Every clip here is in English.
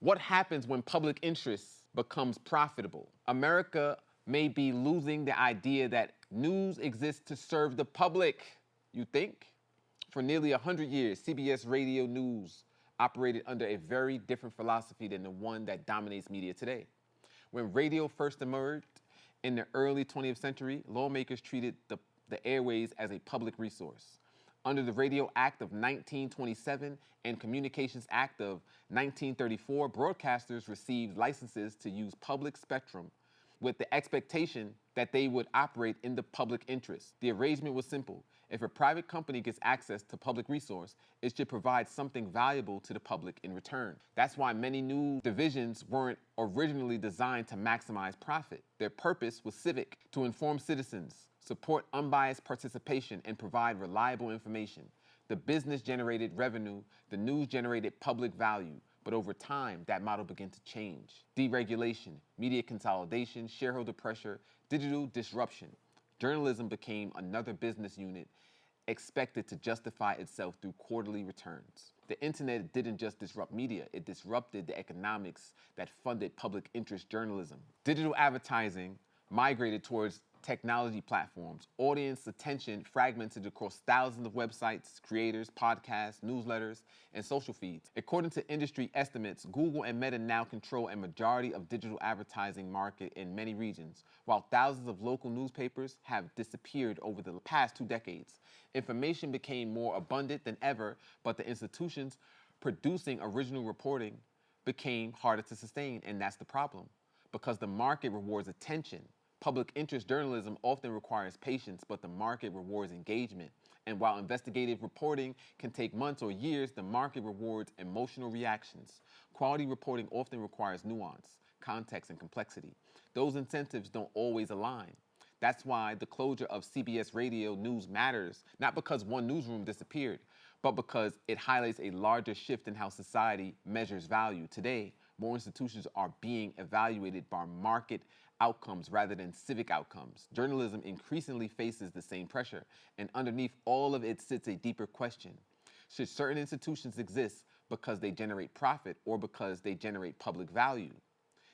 What happens when public interest becomes profitable? America may be losing the idea that news exists to serve the public. You think? For nearly 100 years, CBS Radio News operated under a very different philosophy than the one that dominates media today. When radio first emerged in the early 20th century, lawmakers treated the airways as a public resource. Under the Radio Act of 1927 and Communications Act of 1934, broadcasters received licenses to use public spectrum with the expectation that they would operate in the public interest. The arrangement was simple. If a private company gets access to public resource, it should provide something valuable to the public in return. That's why many news divisions weren't originally designed to maximize profit. Their purpose was civic, to inform citizens, support unbiased participation, and provide reliable information. The business generated revenue, the news generated public value. But over time, that model began to change. Deregulation, media consolidation, shareholder pressure, digital disruption. Journalism became another business unit expected to justify itself through quarterly returns. The internet didn't just disrupt media, it disrupted the economics that funded public interest journalism. Digital advertising migrated towards technology platforms. Audience attention fragmented across thousands of websites, creators, podcasts, newsletters, and social feeds. According to industry estimates, Google and Meta now control a majority of digital advertising market in many regions, while thousands of local newspapers have disappeared over the past 2 decades. Information became more abundant than ever, but the institutions producing original reporting became harder to sustain, and that's the problem. Because the market rewards attention. Public interest journalism often requires patience, but the market rewards engagement. And while investigative reporting can take months or years, the market rewards emotional reactions. Quality reporting often requires nuance, context, and complexity. Those incentives don't always align. That's why the closure of CBS Radio News matters, not because one newsroom disappeared, but because it highlights a larger shift in how society measures value. Today, more institutions are being evaluated by market outcomes rather than civic outcomes. Journalism increasingly faces the same pressure, and underneath all of it sits a deeper question. Should certain institutions exist because they generate profit or because they generate public value?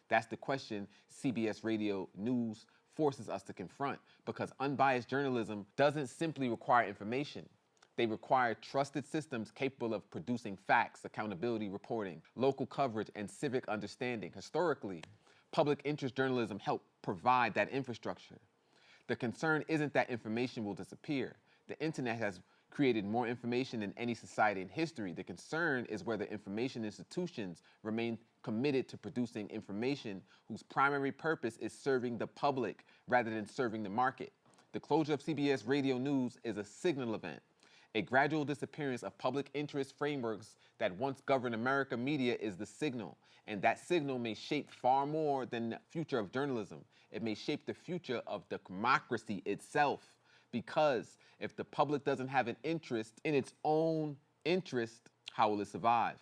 That's the question CBS Radio News forces us to confront, because unbiased journalism doesn't simply require information. They require trusted systems capable of producing facts, accountability reporting, local coverage, and civic understanding. Historically, public interest journalism helped provide that infrastructure. The concern isn't that information will disappear. The internet has created more information than any society in history. The concern is whether information institutions remain committed to producing information whose primary purpose is serving the public rather than serving the market. The closure of CBS Radio News is a signal event. A gradual disappearance of public interest frameworks that once governed American media is the signal, and that signal may shape far more than the future of journalism. It may shape the future of the democracy itself, because if the public doesn't have an interest in its own interest, how will it survive?